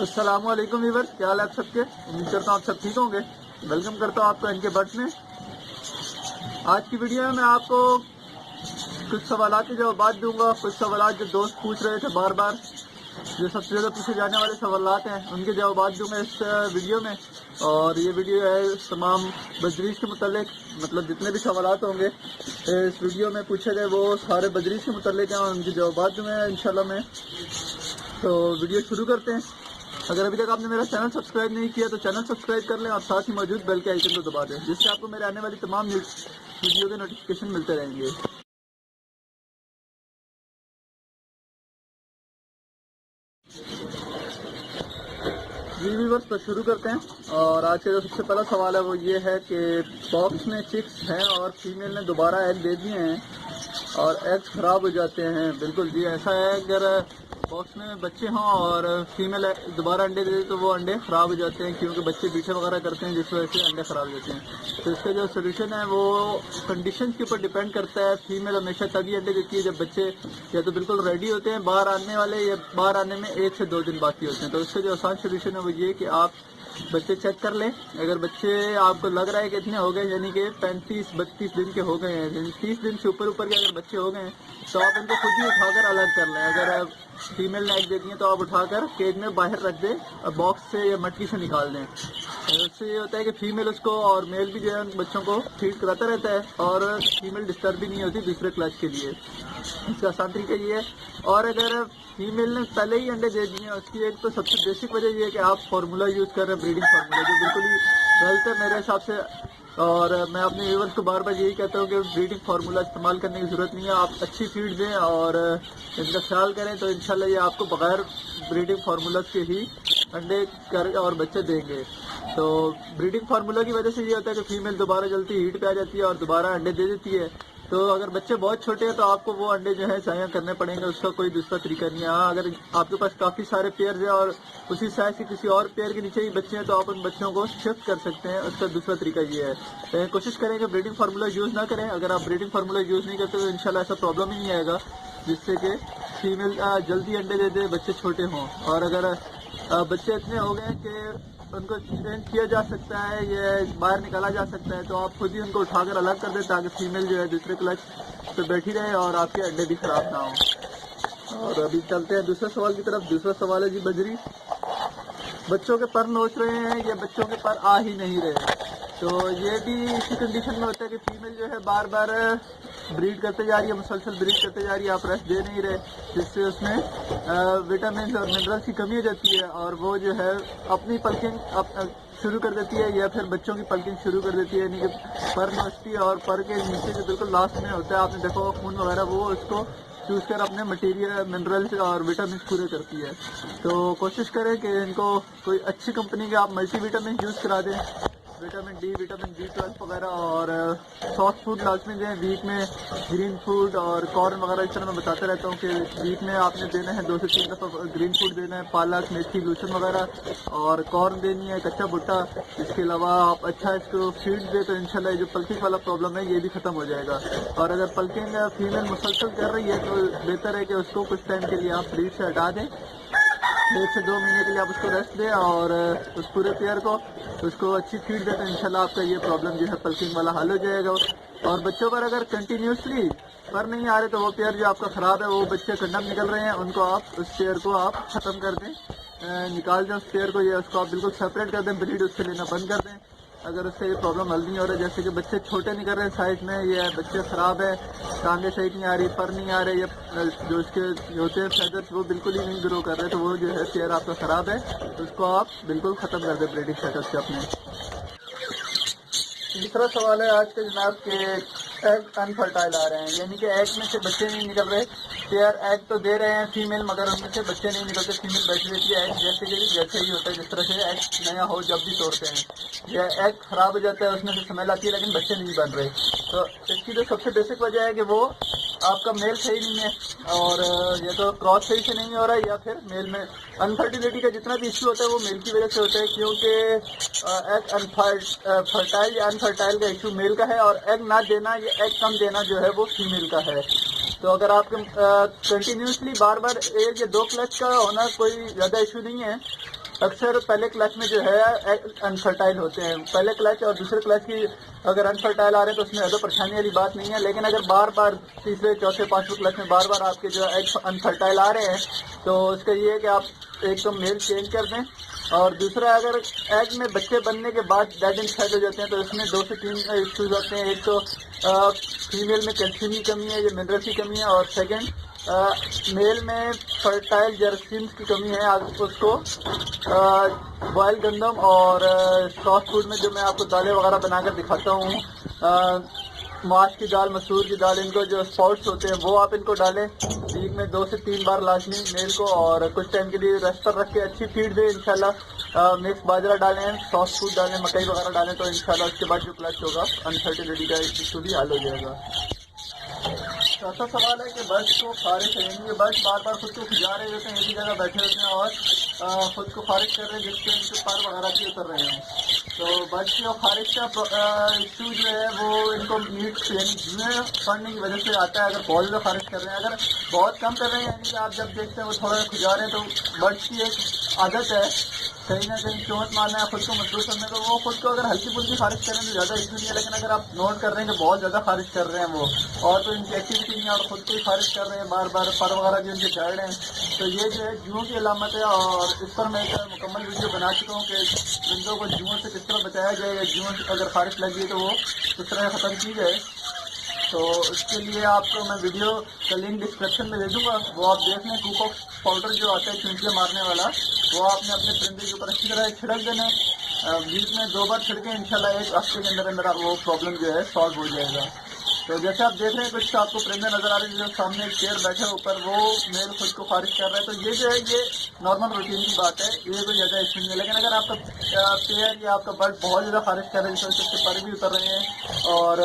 السلام علیکم ویورز، کیا حال ہے آپ سب کے؟ امید کرتا ہوں آپ سب ٹھیک ہوں گے۔ ویلکم کرتا ہوں آپ کو ان کے برڈس میں۔ آج کی ویڈیو میں آپ کو کچھ سوالات کے جوابات دوں گا، کچھ سوالات جو دوست پوچھ رہے تھے بار بار، جو سب سے زیادہ پوچھے جانے والے سوالات ہیں ان کے جوابات دوں گا اس ویڈیو میں۔ اور یہ ویڈیو ہے تمام بزریز کے متعلق، مطلب جتنے بھی سوالات ہوں گے اس ویڈیو میں پوچھے گئے وہ سارے بزریز کے متعلق ہیں اور ان کے جوابات دوں گا انشاءاللہ میں۔ تو ویڈیو شروع کرتے ہیں۔ اگر ابھی تک آپ نے میرا چینل سبسکرائب نہیں کیا تو چینل سبسکرائب کر لیں اور ساتھ ہی موجود بیل کے آئیکن کو دبا دیں، جس سے آپ کو میرے آنے والی تمام ویڈیو کے نوٹیفکیشن ملتے رہیں گے۔ جی ویورز، تو شروع کرتے ہیں۔ اور آج کا جو سب سے پہلا سوال ہے وہ یہ ہے کہ باکس میں چکس ہیں اور فیمیل نے دوبارہ ایگ دے دیے ہیں اور ایگز خراب ہو جاتے ہیں۔ بالکل جی، ایسا ہے، اگر باکس میں بچے ہوں اور فیمیل دوبارہ انڈے دے دے تو وہ انڈے خراب ہو جاتے ہیں، کیونکہ بچے بیٹھے وغیرہ کرتے ہیں جس وجہ سے انڈے خراب ہو جاتے ہیں۔ تو اس کا جو سولوشن ہے وہ کنڈیشن کے اوپر ڈیپینڈ کرتا ہے۔ فیمیل ہمیشہ تبھی انڈے دیتی ہے جب بچے یا تو بالکل ریڈی ہوتے ہیں باہر آنے والے، یا باہر آنے میں 1 سے 2 دن باقی ہوتے ہیں۔ تو اس کا جو آسان سولوشن ہے وہ یہ کہ آپ بچے چیک کر لیں۔ اگر بچے آپ کو لگ رہا ہے کہ اتنے ہو گئے، یعنی کہ 35-32 دن کے ہو گئے ہیں، یعنی 30 دن سے اوپر کے اگر بچے ہو گئے ہیں تو آپ ان کو خود ہی اٹھا کر الگ کر لیں۔ اگر فیمیل نے ایگ دیتی ہیں تو آپ اٹھا کر کیج میں باہر رکھ دیں، باکس سے یا مٹکی سے نکال دیں۔ اس سے یہ ہوتا ہے کہ فیمیل اس کو اور میل بھی جو ہے ان بچوں کو فیڈ کراتا رہتا ہے اور فیمیل ڈسٹرب بھی نہیں ہوتی دوسرے کلچ کے لیے۔ اس کا آسان طریقہ یہ ہے۔ اور اگر فیمیل نے پہلے ہی انڈے دے دیے ہیں، اس کی ایک تو سب سے بیسک وجہ یہ ہے کہ آپ فارمولا یوز کر رہے ہیں، بریڈنگ فارمولا، جو بالکل ہی غلط ہے میرے حساب سے۔ اور میں اپنے ویورز کو بار بار یہی کہتا ہوں کہ بریڈنگ فارمولا استعمال کرنے کی ضرورت نہیں ہے۔ آپ اچھی فیڈ دیں اور ان کا خیال کریں تو انشاءاللہ یہ آپ کو بغیر بریڈنگ فارمولا کے ہی انڈے اور بچے دیں گے۔ تو بریڈنگ فارمولا کی وجہ سے یہ ہوتا ہے کہ فیمیل دوبارہ جلدی ہیٹ پہ آ جاتی ہے اور دوبارہ انڈے دے دیتی ہے۔ تو اگر بچے بہت چھوٹے ہیں تو آپ کو وہ انڈے جو ہے ضائع کرنے پڑیں گے، اس کا کوئی دوسرا طریقہ نہیں ہے۔ ہاں، اگر آپ کے پاس کافی سارے پیئرز ہیں اور اسی سائز کے کسی اور پیئر کے نیچے ہی بچے ہیں تو آپ ان بچوں کو شفٹ کر سکتے ہیں۔ اس کا دوسرا طریقہ یہ ہے، کوشش کریں کہ بریڈنگ فارمولا یوز نہ کریں۔ اگر آپ بریڈنگ فارمولا یوز نہیں کرتے تو انشاءاللہ ایسا پرابلم ہی نہیں آئے گا جس سے کہ فیمیل جلدی انڈے دے دے، بچے چھوٹے ہوں۔ اور اگر بچے اتنے ہو گئے کہ ان کو چینج کیا جا سکتا ہے یا باہر نکالا جا سکتا ہے تو آپ خود ہی ان کو اٹھا کر الگ کر دیں، تاکہ فیمیل جو ہے دوسرے کلچ پہ بیٹھی رہے اور آپ کے انڈے بھی خراب نہ ہوں۔ اور ابھی چلتے ہیں دوسرے سوال کی طرف۔ دوسرا سوال ہے جی بجری، بچوں کے پر نوچ رہے ہیں یا بچوں کے پر آ ہی نہیں رہے۔ تو یہ بھی اسی کنڈیشن میں ہوتا ہے کہ فیمیل جو ہے بار بار بریڈ کرتے جا رہی ہے، مسلسل بریڈ کرتے جا رہی ہے، آپ ریسٹ دے نہیں رہے، جس سے اس میں وٹامنز اور منرلس کی کمی ہو جاتی ہے اور وہ جو ہے اپنی پلکنگ شروع کر دیتی ہے یا پھر بچوں کی پلکنگ شروع کر دیتی ہے، یعنی کہ پر نوچتی ہے اور پر کے نیچے جو بالکل لاسٹ میں ہوتا ہے، آپ نے دیکھا ہوگا خون وغیرہ، وہ اس کو چوز کر اپنے مٹیریل منرلس اور وٹامنس پورے کرتی ہے۔ تو کوشش کریں کہ ان کو کوئی اچھی کمپنی کے آپ ملٹی وٹامن یوز کرا دیں، وٹامن ڈی، وٹامن B12 وغیرہ، اور سافٹ فوڈ لازمی دیں ویک میں، گرین فوڈ اور کارن وغیرہ۔ اس طرح میں بتاتا رہتا ہوں کہ ویک میں آپ نے دینا ہے 2 سے 3 دفعہ گرین فوڈ دینا ہے، پالک، میتھی، لوسن وغیرہ، اور کارن دینی ہے، کچا بھٹا۔ اس کے علاوہ آپ اچھا اس کو فیڈ دیں تو انشاءاللہ یہ جو پلکنگ والا پرابلم ہے یہ بھی ختم ہو جائے گا۔ اور اگر پلکنگ فیمیل مسلسل کر رہی ہے تو بہتر ہے کہ اس کو کچھ ٹائم کے لیے آپ بریڈ سے ہٹا دیں، 1 سے 2 مہینے کے لیے آپ اس کو ریسٹ دیں اور اس پورے پیئر کو اس کو اچھی فیڈ دیں تو انشاءاللہ آپ کا یہ پرابلم جو ہے پلکنگ والا حل ہو جائے گا۔ اور بچوں پر اگر کنٹینیوسلی پر نہیں آ رہے تو وہ پیئر جو آپ کا خراب ہے، وہ بچے کنڈم نکل رہے ہیں، ان کو آپ اس پیئر کو آپ ختم کر دیں، نکال دیں اس پیئر کو، یا اس کو آپ بالکل سیپریٹ کر دیں، بریڈ اس سے لینا بند کر دیں اگر اس سے یہ پرابلم حل نہیں ہو رہا ہے۔ جیسے کہ بچے چھوٹے نہیں کر رہے ہیں سائز میں، یا بچے خراب ہے، ٹانگیں صحیح نہیں آ رہی، پر نہیں آ رہے، یا جو اس کے ہوتے ہیں فیدرس وہ بالکل ہی نہیں گرو کر رہے، تو وہ جو ہے پیئر آپ کا خراب ہے، تو اس کو آپ بالکل ختم کر دیں بریڈنگ سیٹ اپ سے اپنے۔ تیسرا سوال ہے آج کے جناب کہ ایگ انفرٹائل آ رہے ہیں، یعنی کہ ایگ میں سے بچے نہیں نکل رہے۔ پیئر ایگ تو دے رہے ہیں فیمیل، مگر ان میں سے بچے نہیں نکلتے، فیمیل بیٹھی رہتی ہے ایگ جیسے ہی ہوتا ہے، جس طرح سے ایگ نیا ہو جب بھی توڑتے ہیں، یہ ایگ خراب ہو جاتا ہے، اس میں سے سمیل آتی ہے لیکن بچے نہیں بن رہے۔ تو اس کی جو سب سے بیسک وجہ ہے کہ وہ آپ کا میل صحیح نہیں ہے، اور یا تو کراس صحیح سے نہیں ہو رہا ہے، یا پھر میل میں انفرٹیلٹی کا جتنا بھی ایشو ہوتا ہے وہ میل کی وجہ سے ہوتا ہے، کیونکہ ایگ فرٹائل یا انفرٹائل کا ایشو میل کا ہے، اور ایگ نہ دینا یا ایگ کم دینا جو ہے وہ فیمیل کا ہے۔ تو اگر آپ کنٹینیوسلی بار بار 1 یا 2 کلچ کا ہونا کوئی زیادہ ایشو نہیں ہے، اکثر پہلے کلچ میں جو ہے انفرٹائل ہوتے ہیں. پہلے کلچ اور دوسرے کلچ کی اگر انفرٹائل آ رہے ہیں تو اس میں زیادہ پریشانی والی بات نہیں ہے. لیکن اگر بار بار تیسرے چوتھے پانچویں کلچ میں بار بار آپ کے جو ایگ انفرٹائل آ رہے ہیں تو اس کا یہ ہے کہ آپ ایک تو میل چینج کر دیں. اور دوسرا اگر ایگ میں بچے بننے کے بعد ڈیڈ اینڈ سیٹ ہو جاتے ہیں تو اس میں 2 سے 3 ایشوز آتے ہیں. ایک تو فیمیل میں کیلشیم کی کمی ہے, یہ منرل کی کمی ہے, اور سیکنڈ میل میں فرٹائل جراثیمز کی کمی ہے. اس کو بوائل گندم اور سافٹ فوڈ میں جو میں آپ کو دالیں وغیرہ بنا کر دکھاتا ہوں, ماش کی دال, مسور کی دال, ان کو جو اسپاؤٹس ہوتے ہیں وہ آپ ان کو ڈالیں ویک میں 2 سے 3 بار لازمی میل کو, اور کچھ ٹائم کے لیے ریسٹ پر رکھ کے اچھی فیڈ دیں انشاءاللہ. مکس باجرہ ڈالیں, سافٹ فوڈ ڈالیں, مکئی وغیرہ ڈالیں تو انشاءاللہ اس کے بعد جو کلچ ہوگا انفرٹیلٹی کا ایشو بھی حل ہو جائے گا. چوتھا سوال ہے کہ برڈس کو خارش ہے, یعنی کہ برڈس بار بار خود کو کھجا رہے ہوتے ہیں, ایک ہی جگہ بیٹھے ہوتے ہیں اور خود کو خارش کر رہے ہیں جس سے ان کے پر وغیرہ بھی اتر رہے ہیں. تو برڈس کی خارش کا ایشو جو ہے وہ ان کو میٹ یعنی جوئیں پڑنے کی وجہ سے آتا ہے. اگر بہت زیادہ خارش کر رہے ہیں, اگر بہت کم کر رہے ہیں یعنی کہ آپ جب دیکھتے ہیں وہ تھوڑا کھجا رہے ہیں تو برڈس کی ایک عادت ہے کہیں نہ کہیں چونچ مارنا ہے, خود کو محسوس کرنے کا. وہ خود کو اگر ہلکی پھلکی خارش کریں تو زیادہ ایشو نہیں ہے, لیکن اگر آپ نوٹ کر رہے ہیں کہ بہت زیادہ خارش کر رہے ہیں وہ اور تو ان کی ایکٹیویٹی نہیں ہے اور خود کو ہی خارش کر رہے ہیں بار بار, پر وغیرہ بھی ان کے چڑھ رہے ہیں, تو یہ جو ہے جوؤں کی علامت ہے. اور اس پر میں ایک مکمل ویڈیو بنا چکا ہوں کہ پرندوں کو جوؤں سے کس طرح بچایا جائے, یا جوؤں سے اگر خارش لگ گئی تو وہ کس طرح ختم کی جائے. تو اس کے لیے آپ کو میں ویڈیو کا لنک ڈسکرپشن میں دے دوں گا, وہ آپ دیکھ لیں. کوکوکس پاؤڈر جو آتا ہے چونچیاں مارنے والا, وہ آپ نے اپنے پرندے کے اوپر اچھی طرح چھڑک دینا. ویک میں 2 بار چھڑکیں, انشاءاللہ 1 ہفتے کے اندر اندر وہ پرابلم جو ہے سالو ہو جائے گا. تو جیسے آپ دیکھ رہے ہیں کچھ آپ کو پرندے نظر آ رہے ہیں جو سامنے ایک چیئر بیٹھے اوپر, وہ میل خود کو خارش کر رہا ہے. تو یہ جو ہے یہ نارمل روٹین کی بات ہے, یہ کوئی زیادہ ایشو نہیں ہے. لیکن اگر آپ کا پیئر یا آپ کا برڈ بہت زیادہ خارش کر رہا ہے جس وجہ سے اس کے پر بھی اتر رہے ہیں اور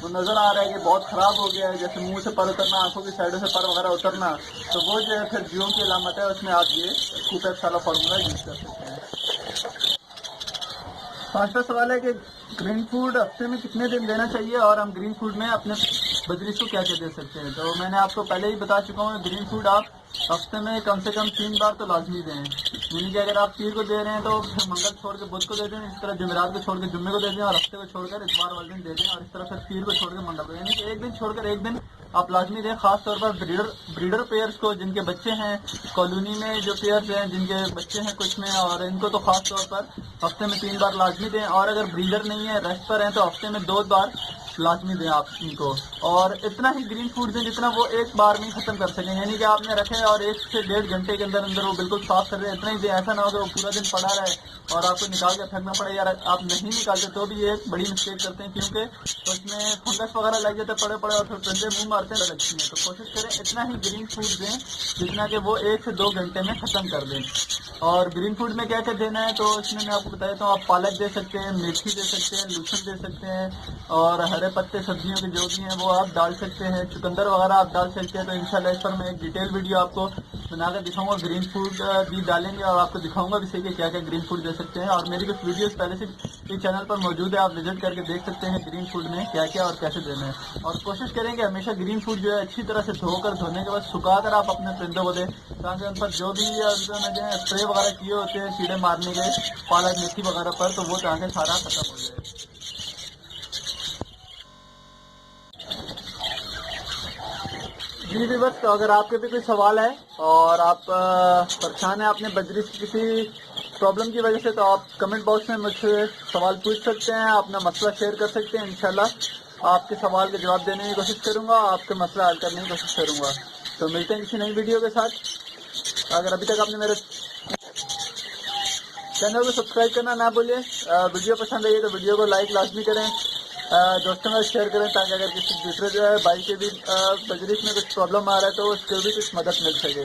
وہ نظر آ رہا ہے کہ بہت خراب ہو گیا ہے, جیسے منہ سے پر اترنا, آنکھوں کی سائڈوں سے پر وغیرہ اترنا, تو وہ جو ہے پھر جیوں کی علامت ہے. اس میں آپ یہ کوپیکس والا فارمولا یوز کر سکتے ہیں. 5واں سوال ہے کہ گرین فوڈ ہفتے میں کتنے دن دینا چاہیے اور ہم گرین فوڈ میں اپنے بجریس کو کیا کیا دے سکتے ہیں. تو میں نے آپ کو پہلے ہی بتا چکا ہوں, گرین فوڈ آپ ہفتے میں کم سے کم 3 بار تو لازمی دیں. یعنی کہ اگر آپ پیر کو دے رہے ہیں تو پھر منگل چھوڑ کے بدھ کو دے دیں, اس طرح جمعرات کو چھوڑ کے جمعے کو دے دیں, اور ہفتے کو چھوڑ کر اتوار والے دن دے دیں, اور اس طرح پھر پیر کو چھوڑ کے منگل کو, یعنی کہ ایک دن چھوڑ کر ایک دن آپ لازمی دیں. خاص طور پر بریڈر پیئرس کو جن کے بچے ہیں, کالونی میں جو پیئرس ہیں جن کے بچے ہیں کچھ میں, اور ان کو تو خاص طور پر ہفتے میں 3 بار لازمی دیں. اور اگر بریڈر نہیں ہے, ریسٹ پر ہیں, تو ہفتے میں 2 بار لازمی دیں آپ ان کو. اور اتنا ہی گرین فوڈ دیں جتنا وہ ایک بار میں ختم کر سکیں, یعنی کہ آپ نے رکھے اور 1 سے 1.5 گھنٹے کے اندر اندر وہ بالکل صاف کر رہے ہیں, اتنا ہی دیں. ایسا نہ ہو کہ وہ پورا دن پڑا رہے اور آپ کو نکال کے پھینکنا پڑے, یا آپ نہیں نکالتے تو بھی یہ ایک بڑی مسٹیک کرتے ہیں, کیونکہ اس میں فنگس وغیرہ لگ جاتے پڑے اور پھر پرندے منہ مارتے لگتی ہیں. تو کوشش کریں اتنا ہی گرین فوڈ دیں جتنا کہ وہ 1 سے 2 گھنٹے میں ختم کر دیں. اور گرین فوڈ میں کیا کیا دینا ہے, تو اس میں آپ کو بتا دیتا ہوں. آپ پالک دے سکتے ہیں, میتھی دے سکتے ہیں, لوسن دے سکتے ہیں, اور ہرے پتے سبزیوں کے جو بھی ہیں وہ آپ ڈال سکتے ہیں, چکندر وغیرہ آپ ڈال سکتے ہیں. تو انشاءاللہ اس پر میں ایک ڈیٹیل ویڈیو آپ کو بنا کر دکھاؤں گا. گرین فوڈ بھی ڈالیں گے اور آپ کو دکھاؤں گا بھی صحیح کہ کیا کیا گرین فوڈ دے سکتے ہیں. اور میری کچھ ویڈیوز پہلے سے اس چینل پر موجود ہے, آپ وزٹ کر کے دیکھ سکتے ہیں گرین فوڈ میں کیا کیا اور کیسے دینا ہے. اور کوشش کریں کہ ہمیشہ گرین فوڈ جو ہے اچھی طرح سے دھو کر, دھونے کے بعد سکھا کر آپ اپنے پرندوں کو دیں, تاکہ ان پر جو بھی اسپرے وغیرہ کیے ہوتے ہیں کیڑے مارنے کے پالک میتھی وغیرہ پر, تو وہ تاکہ سارا ختم ہو جائے. جی بس, تو اگر آپ کے بھی کوئی سوال ہے اور آپ پریشان ہیں اپنے بجری کی کسی پرابلم کی وجہ سے, تو آپ کمنٹ باکس میں مجھ سے سوال پوچھ سکتے ہیں, اپنا مسئلہ شیئر کر سکتے ہیں. انشاءاللہ آپ کے سوال کے جواب دینے کی کوشش کروں گا, آپ کے مسئلہ حل کرنے کی کوشش کروں گا. تو ملتے ہیں کسی نئی ویڈیو کے ساتھ. اگر ابھی تک آپ نے میرے چینل کو سبسکرائب کرنا نہ بھولیں. ویڈیو پسند آئی تو ویڈیو کو لائک لازمی کریں, دوستوں میں شیئر کریں, تاکہ اگر کسی دوسرے جو ہے بھائی کے بھی بجریس میں کچھ پرابلم آ رہا ہے تو اس کو بھی کچھ مدد مل سکے.